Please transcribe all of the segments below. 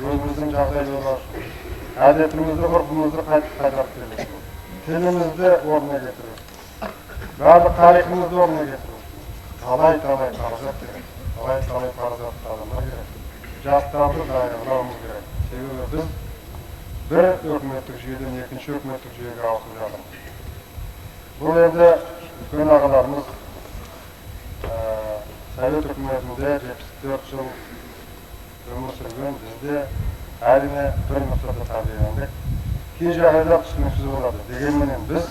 өзіміздің жағдайларға әдетімізді, ғұрпымызды қайтарып келеміз. Тілімізді орнына кетіріп, барлық тарихымызды орнына кетіріп, талай қаражат керек, талай қаражат адамдар керек. Жастарды даярлауымыз керек. Себебі біз бір өкіметтік жүйеден екінші өкіметтік жүйеге ауысып жатырмыз. Бұл енді үлкен ағаларымыз Совет үкіметінде 74 жыл өмір сүрген, бізде әрине бір нұсқада тәрбиелендік. Кей жағдайда түсініксіз болады. Дегенменен біз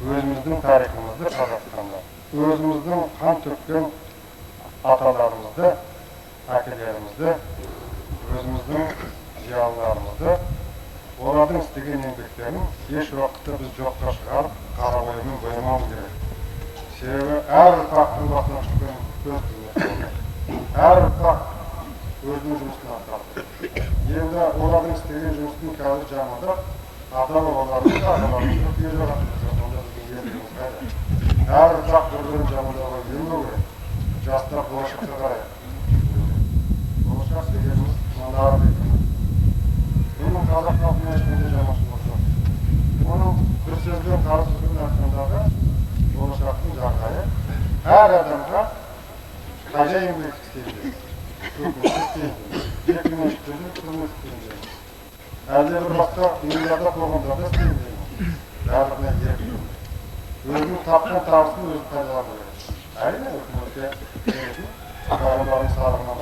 өзіміздің тарихымызды Қазақстанда, өзіміздің қан төккен аталарымызды, әкелерімізді, өзіміздің зиялыларымызды, олардың істеген еңбектерін еш уақытта біз жоққа шығарып, қара бояумен боямауымыз керек. Себебі әр ұрпақтың басынан шыққан өз қызметі болды. Әр ұрпақ өзінің жұмысын атқарды. Енді олардың істеген жұмысын қазір жамандап, ата-бабаларымызды, ағаларымызды күйе жағатымыз. Онда біздің ерлігіміз қайда. Әр ұрпақ бір-бірін жамандауға үйренбеу керек. Жастар болашаққа қарай. Болашақ дегеніміз мынау дейтін. Менің қазақ халқына ешқандай жаманшылық жоқ. Оның бір сөзбен қарсы сөзбен айтқандағы болашақтың жағдайы әр адамға қайда еңбек істейді, өкімет істейді, жеке меншіктерде қызмет істейді, әлде бір басқа ұйымдарда қоғамдарда істейді, барлығына еркін. Өзінің тапқан табысын өзі пайдалану керек. Әрине өкіметке беретін қоғамдардың салығынан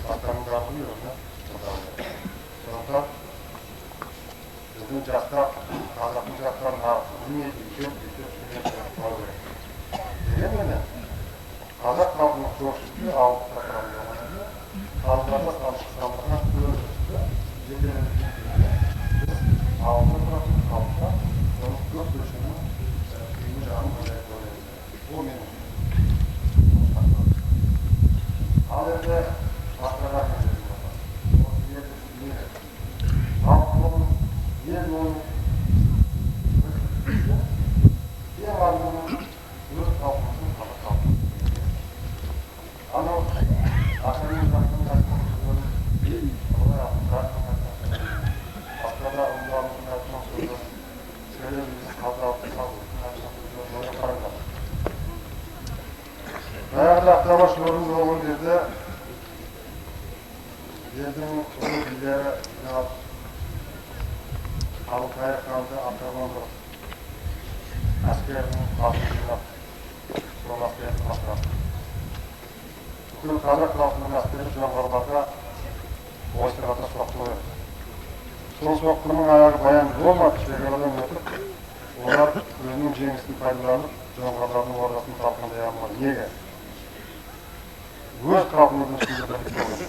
басқаның барлығын өзіне жасау керек. Сондықтан біздің жастар, қазақтың жастарын үлкен дегенменен қазақ халқының көпшілігі ауылда тұрады. Ауылдарда салынған өмірді жекеменшікте біз ауылда тұратын халыққа оның көп бөлшегінің үйіне жағын ойлайды. Бұл менің ұстанымым. Ал енді басқаға халық болу, ел болу, ең алдымен өз халқымыздың қазақ халқын. Анау ақырын жақтың айтқан сөздерін, олай басқада ұлдарымыздың айтқан сөздерін, сөйлеміміздің қалдыратын салғылықтың айтқан сөздерін оңай қараңдар. Баяғыда ақтабашылардың болған кезде елдің ұлы билері жинап, Абылқайыр ханды ақтаған дұрыс. Әскерінің басын жинап, сол әскерді басқарды. Бүкіл қазақ халқының әскері жоңғарларға ойсырата соққы берді. Сол соққының аяғы баянды болмады, шекарадан өтіп, олар өзінің жеңісін пайдаланып, жоңғарлардың ордасын талқандай алмады. Неге? Өз халқымыздың ішінде бірлік болған.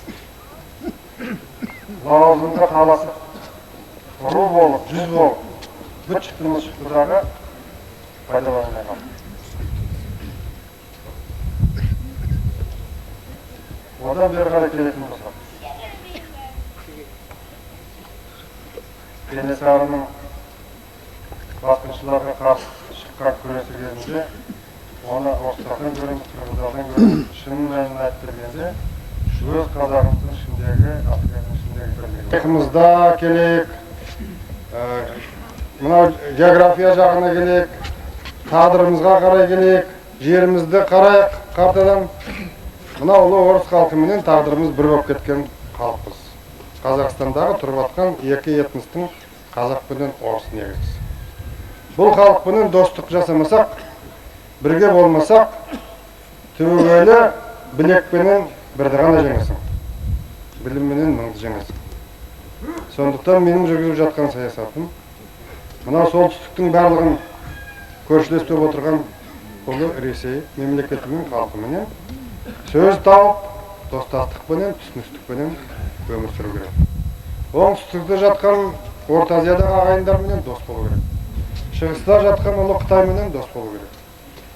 Лауазымға таласып, ру болып, жүз болып, бүт шықтымыз шықтыдағы пайдаланылмай қалды. Одан бері қарай келетін болсақ, Кенесарының басқыншыларға қарсы шыққан күресі кезінде, оны орыстардан көреміз, қырғыздардан көреміз, шынын мәнін айтып бергенде, өз қазағымыздың ішіндегі, әскердің ішіндегі бірлігі. Тарихымызда келек, мынау география жағына келек, тағдырымызға қарай келек, жерімізді қарайық, қартадан. Мынау ұлы орыс халқыменен тағдырымыз бір болып кеткен халықпыз. Қазақстандағы тұрып атқан екі этностың қазақ пенен орыс негіз. Бұл халықпенен достық жасамасақ, бірге болмасақ, түбегейлі білекпенен бірді ғана жеңесің. Білімменен мыңды жеңесің. Сондықтан менің жүргізіп жатқан саясатым, мынау солтүстіктің барлығын көршілес болып отырған ұлы Ресей мемлекетінің халқыменен сөз тауып, достастықпенен, түсіністікпенен өмір сүру керек. Оңтүстікте жатқан Орта Азиядағы ағайындарменен дос болу керек. Шығыста жатқан ұлы Қытайменен дос болу керек.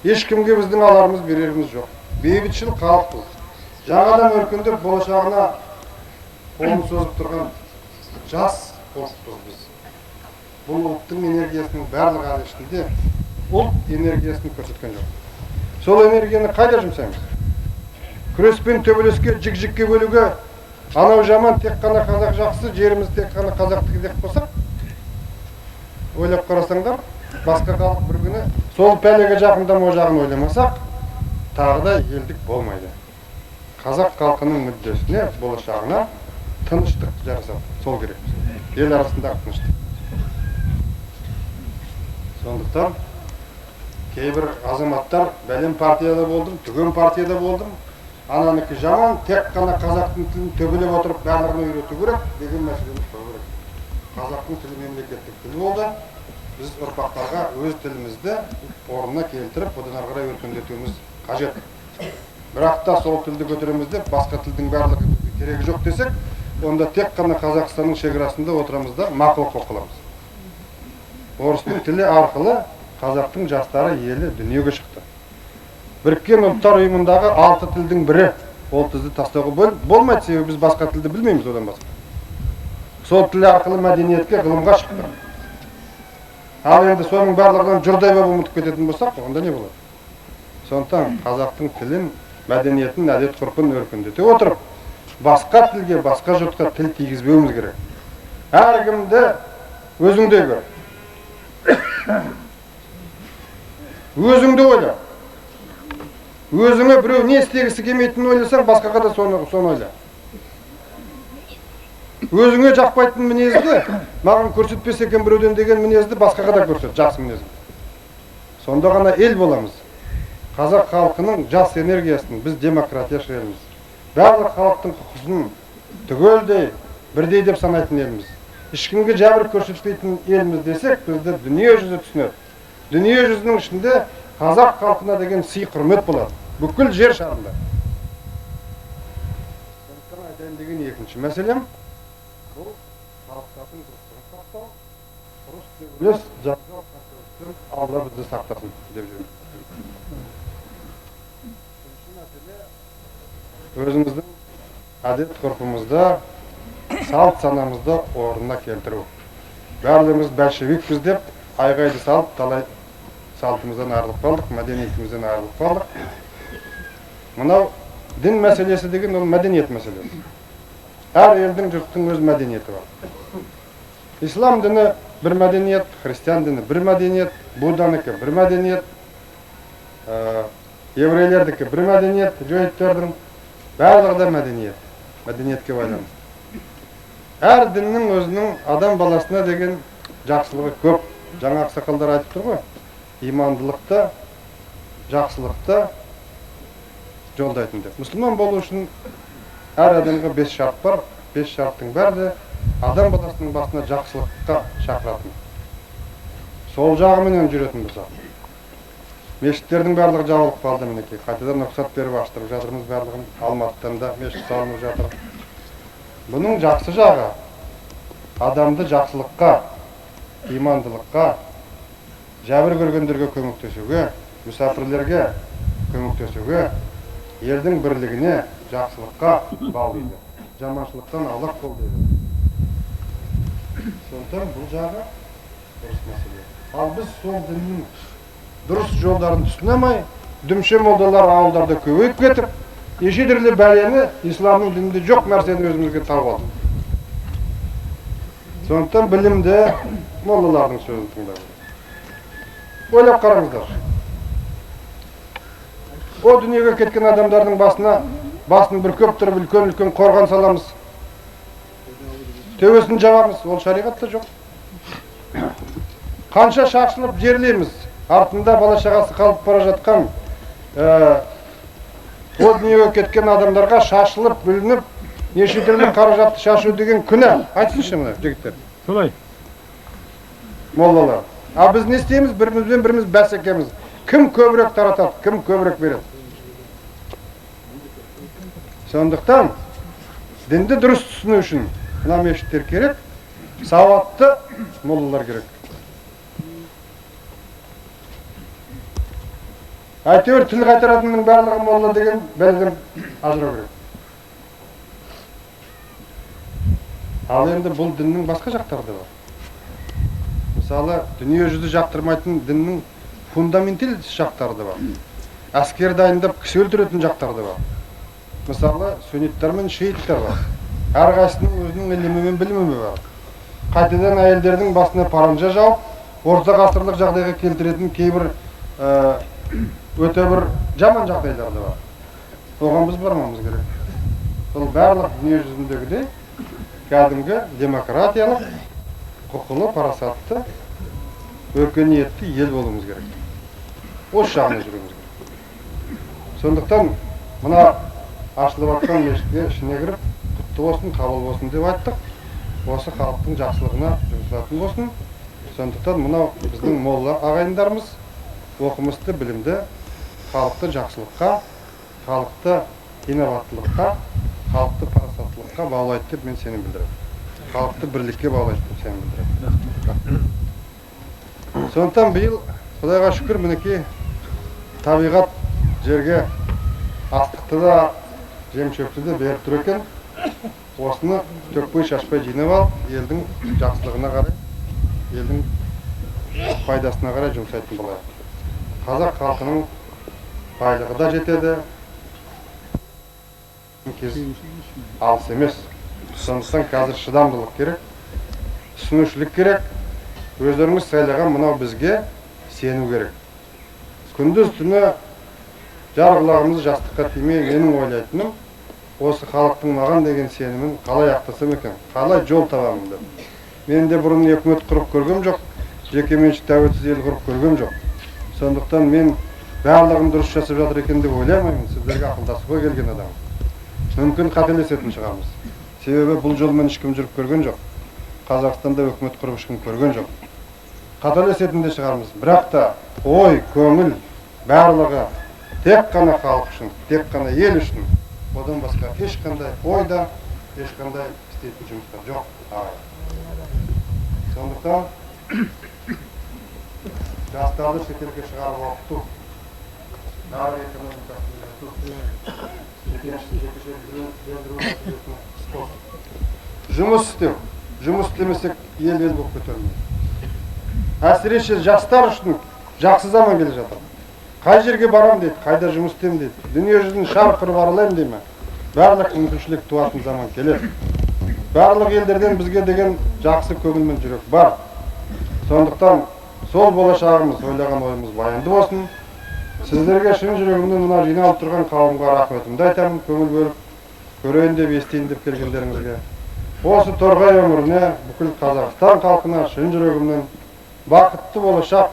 Ешкімге біздің аларымыз береріміз жоқ. Бейбітшіл халықпыз. Жаңадан өркендеп болашағына қолын созып тұрған жас ұлтпыз біз. Бұл ұлттың энергиясының барлық әлі ішінде ұлт энергиясын көрсеткен жоқ. Сол энергияны қайда жұмсаймыз? Күреспен төбелеске, жік-жікке бөлуге Анау жаман тек қана қазақ жақсы, жеріміз тек қана қазақтікі деп қойсақ, ойлап қарасаңдар, басқа халық бір күні сол пәлеге жақындамау жағын ойламасақ, тағы да елдік болмайды. Қазақ халқының мүддесіне, болашағына тыныштық жарасады. Сол керек. Ел арасындағы тыныштық. Сондықтан кейбір азаматтар бәлем партияда болдым, түгем партияда болдым. Ананыкі жаман, тек қана қазақтың тілін төбелеп отырып барлығына үйрету керек деген мәселені қою керек. Қазақтың тілі мемлекеттік тілі болды. Біз ұрпақтарға өз тілімізді орнына келтіріп, одан ары қарай өркендетуіміз қажет. Бірақ та сол тілді көтереміз деп, басқа тілдің барлығы керегі жоқ десек, онда тек қана Қазақстанның шекарасында отырамыз да мақұлық болып қаламыз. Орыстың тілі арқылы қазақтың жастары елі дүниеге шықты. Біріккен ұлттар ұйымындағы 6 тілдің бірі. Ол тілді тастауға болмайды, себебі біз басқа тілді білмейміз одан басқа. Сол тіл арқылы мәдениетке, ғылымға шықты. Ал енді соның барлығынан жұрдай болып ұмытып кететін болсақ, онда не болады? Сондықтан қазақтың тілін, мәдениетін, әдет-ғұрпын өркендете отырып, басқа тілге, басқа жұртқа тіл тигізбеуіміз керек. Әркімді өзіңдей көр. Өзіңді ойла. Өзіңе біреу не істегісі келмейтінін ойласаң, басқаға да соны ойла. Өзіңе жақпайтын мінезді, маған көрсетпесе екен біреуден деген мінезді басқаға да көрсет, жақсы мінезді. Сонда ғана ел боламыз. Қазақ халқының жас энергиясын біз демократия елміз. Барлық халықтың құқысын түгелдей, бірдей деп санайтын елміз. Ешкімге жәбір көрсетпейтін елміз десек, бізді дүние жүзі түсінеді. Дүние жүзінің ішінде қазақ халқына деген сый құрмет болады. Бүкіл жер шарында. Сондықтан айтайын деген екінші мәселем, бұл халықтардың дұрыстығын сақтау, дұрыс төбелес, жанжал қақтығыстан Алла бізді сақтасын деп жүрмін. Өзіміздің әдет-ғұрпымызда, салт санамызды орнына келтіру. Барлығымыз большевикпіз деп айғайды салып, талай салтымыздан арылып қалдық, мәдениетімізден арылып қалдық. Мынау дін мәселесі деген ол мәдениет мәселесі. Әр елдің жұрттың өз мәдениеті бар. Ислам діні бір мәдениет, христиан діні бір мәдениет, будданікі бір мәдениет, еврейлердікі бір мәдениет, жойыттердің барлығы да мәдениет, мәдениетке байланысты. Әр діннің өзінің адам баласына деген жақсылығы көп. Жаңа ақсақалдар айтып тұр ғой, имандылықты, жақсылықты жолдайтын деп. Мұсылман болу үшін әр адамға 5 шарт бар. 5 шарттың бәрі де адам баласының басына жақсылыққа шақыратын. Сол жағыменен жүретін болсақ. Мешіттердің барлығы жабылып қалды мінекей. Қайтадан рұқсат беріп аштырып жатырмыз барлығын. Алматыдан да мешіт салынып жатыр. Бұның жақсы жағы адамды жақсылыққа, имандылыққа, жәбір көргендерге көмектесуге, мүсәпірлерге көмектесуге, елдің бірлігіне, жақсылыққа баулайды. Жаманшылықтан аулақ бол дейді. Сондықтан бұл жағы дұрыс мәселе. Ал біз сол діннің дұрыс жолдарын түсіне алмай, дүмше молдалар ауылдарда көбейіп кетіп, неше түрлі бәлені исламның дінінде жоқ нәрсені өзімізге тауып алдық. Сондықтан білімді молдалардың сөзін тыңдау. Ойлап қараңыздар. О дүниеге кеткен адамдардың басын бір көп тұрып үлкен қорған саламыз. Төбесін жабамыз, ол шариғатта жоқ. Қанша шашылып жерлейміз, артында бала шағасы қалып бара жатқан о дүниеге кеткен адамдарға шашылып, бүлініп, неше түрлі қаражатты шашу деген күнә. Айтсыншы мына жігіттер. Солай. Молдалар. А біз не істейміз? Бірімізбен біріміз бәсекеміз. Кім көбірек таратады, кім көбірек береді. Сондықтан дінді дұрыс түсіну үшін мына мешіттер керек, сауатты молдалар керек. Әйтеуір тіл қайтаратынның барлығы молда деген бәледен ажырау керек. Ал енді бұл діннің басқа жақтары да бар. Мысалы, дүние жүзі жақтырмайтын діннің фундаментал жақтары да бар. Әскер дайындап кісі өлтіретін жақтары да бар. Мысалы, сүнниттер мен шииттер бар. әрқайсысының өзінің ілімі мен білімі бар. Қайтадан әйелдердің басына паранжа жауып, орта ғасырлық жағдайға келтіретін кейбір өте бір жаман жағдайлар да бар. Оған біз бармамыз керек. Бұл барлық дүние жүзіндегідей кәдімгі демократиялық, құқылы, парасатты, өркениетті ел болуымыз керек. Осы жағына жүруіміз керек. Сондықтан мына ашылып жатқан мешітке ішіне кіріп, құтты болсын, қабыл болсын деп айттық. Осы халықтың жақсылығына жұмсалатын болсын. Сондықтан мынау біздің молла ағайындарымыз оқымысты, білімді, халықты жақсылыққа, халықты инабаттылыққа, халықты парасаттылыққа баулайды деп мен сенім білдіремін. Халықты бірлікке баулайды деп сенім білдіремін. Сондықтан биыл Құдайға шүкір, мінекей табиғат жерге астықты да, жем-шөпті де беріп тұр екен. Осыны төкпей шашпай жинап алып, елдің жақсылығына қарай, елдің пайдасына қарай жұмсайтын болайық. Қазақ халқының байлығы да жетеді. Кез алыс емес. Сондықтан қазір шыдамдылық керек, түсінушілік керек. Өздеріңіз сайлаған мынау бізге сену керек. Күндіз түні жарғыларымыз жастыққа тимей, менің ойлайтыным, осы халықтың маған деген сенімін қалай ақтасам екен, қалай жол табамын деп. Мен де бұрын үкімет құрып көргем жоқ, жекеменшік тәуелсіз ел құрып көргем жоқ. Сондықтан мен барлығын дұрыс жасап жатыр екен деп ойламаймын, сіздерге ақылдасуға келген адам. Мүмкін қателесетін шығармыз. Себебі бұл жолмен ешкім жүріп көрген жоқ. Қазақстанда үкімет құрып ешкім көрген жоқ. Қателесетін де шығармыз. Бірақ та ой, көңіл барлығы тек қана халық үшін, тек қана ел үшін. Одан басқа ешқандай ойда, ешқандай істейтін жұмыстар жоқ. Сондықтан жастарды шетелге шығарып оқыту, нарық экономикасын жұмыс істеу. Жұмыс істемесек ел болып көтерілмейді. Әсіресе жастар үшін жақсы заман келе жатыр. Қай жерге барам дейді, қайда жұмыс істеймін дейді. Дүние жүзін шарқырып аралаймын деймін. Барлық мүмкіншілік туатын zaman келеді. Барлық елдерден бізге деген жақсы көңіл мен жүрек бар. Сондықтан сол болашағымыз, ойлаған ойымыз баянды болсын. Сіздерге шын жүрегімнен мына жиналып тұрған қауымға рахметімді айтамын, көңіл бөліп, көрейін деп, естейін деп келгендеріңізге. Осы торғай өміріне, бүкіл Қазақстан халқына шын жүрегімнен бақытты болашақ,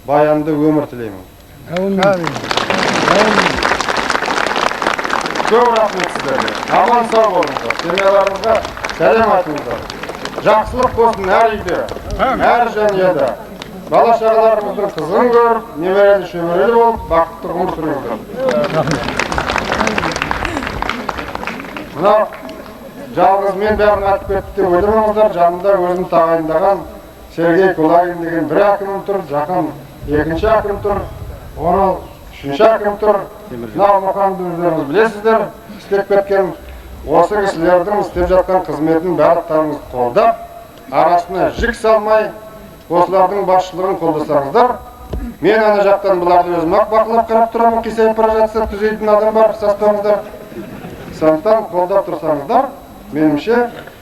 баянды өмір тілеймін. Көп рахмет сіздерге. Аман сау болыңыздар. Семьяларыңызға сәлем айтыңыздар. Жақсылық болсын әр үйде, әр жанұяда. Бала-шағаларымыздың қызын көріп, немерелі шөберелі болып, бақытты ғұмыр сүріңіздер. Мынау жалғыз мен бәрін атып кетті деп ойламаңыздар. Жанымда өзім тағайындаған Сергей Кулагин деген бір әкім тұр, жақын екінші әкім тұр, Орал үшінші әкім тұр. Мынау Мұхаммед өздеріңіз білесіздер, істеп кеткен осы кісілердің істеп жатқан қызметін барлықтарыңыз қолдап, арасына жік салмай, осылардың басшылығын қолдасаңыздар. Мен ана жақтан бұларды өзім ақ бақылап қарап тұрамын, қисайып бара жатса түзейтін адам бар, саспаңыздар. Сондықтан қолдап тұрсаңыздар, меніңше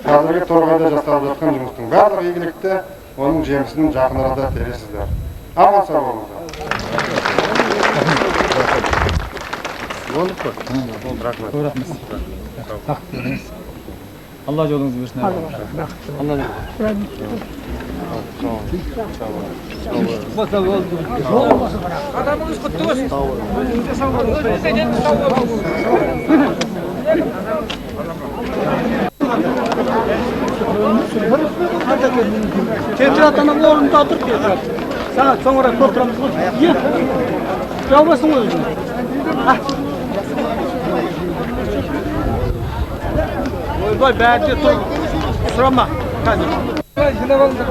қазіргі торғайда жасалып жатқан жұмыстың барлық игілікті, оның жемісін жақын арада тересіздер. Аман сау болыңыздар. Болдық қой? Болды, рахмет. Рахмет. Алла жолыңызды берсін. Алла адамыңыз құтты болсын. Температураны орнында отыр. Сағат соңырақ көп тұрамыз ғой. Жаубасын ғой өзің. Ойбай, бәрде тұр. Сұрама. Жинап алыңдар.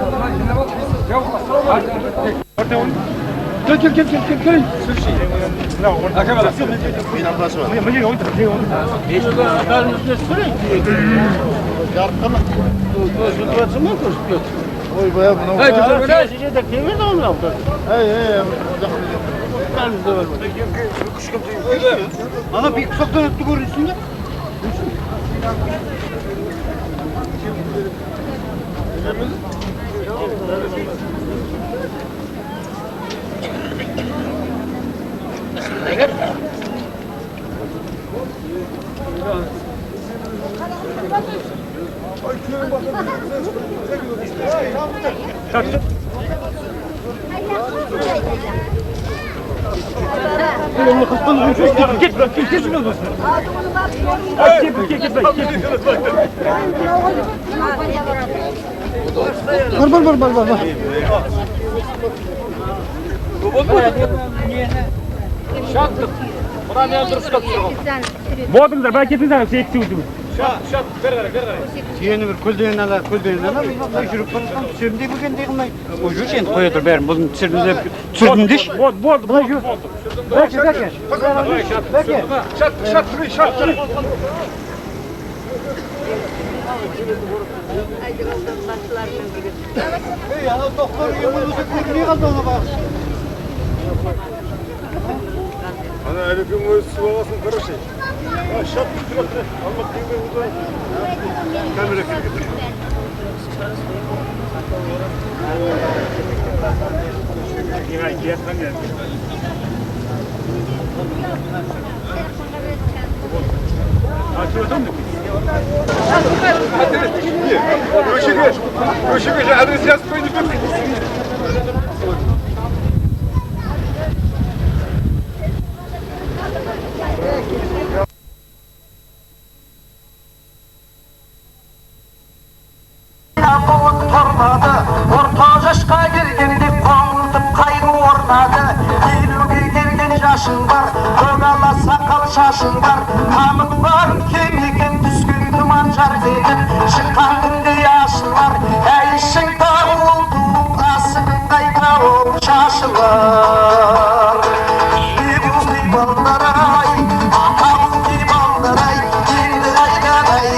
Кел. Акамала. Мен апасы бар. Міне ойда. Бәрімізде сүрейді. Жарықтама. Көзілтіп ма көзілтіп? Ойбай, мынау. Жерде кемеді оны алды. Ана bir soktun öttü görürsün de. Bodumlar, ben ketinizden sekti uydum. Yeni bir kuldeyin ala bu jürüp konuşkan sürümde bugün değil mi? O jür şimdi koyuyordur benim bunun sürümde sürümdiş. Bod. Buna jür. Belki. Şat. Ya doktor yumulusu kurniye kaldı ona bak. Ana Elif'in o sıvavasını karışır. Şap almak gibi burada. Kamera getir. Köşe adres yazıp koyduk. Orta yaşka gelgende koңылтып кайгы орнады. Елуге келген жашың бар, көк сакал шашың бар. Камыт бар кең екен түскен тұман жар деген. Шыққан күнде ашылар, әйшің тағылды, асығындай тауып шашылар. Ебузды балдар-ай, атабызды балдар-ай, енді қайда-ай.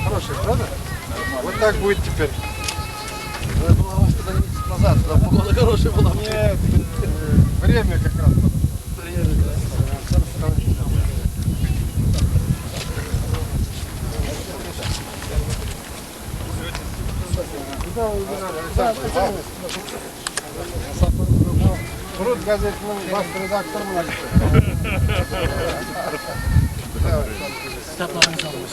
Хороший, правда? Вот так будет теперь. Назад, погода хорошая была. Нет. Время как раз. Bulut gazetinin baş redaktörü mü? Kitaplarınızı almış.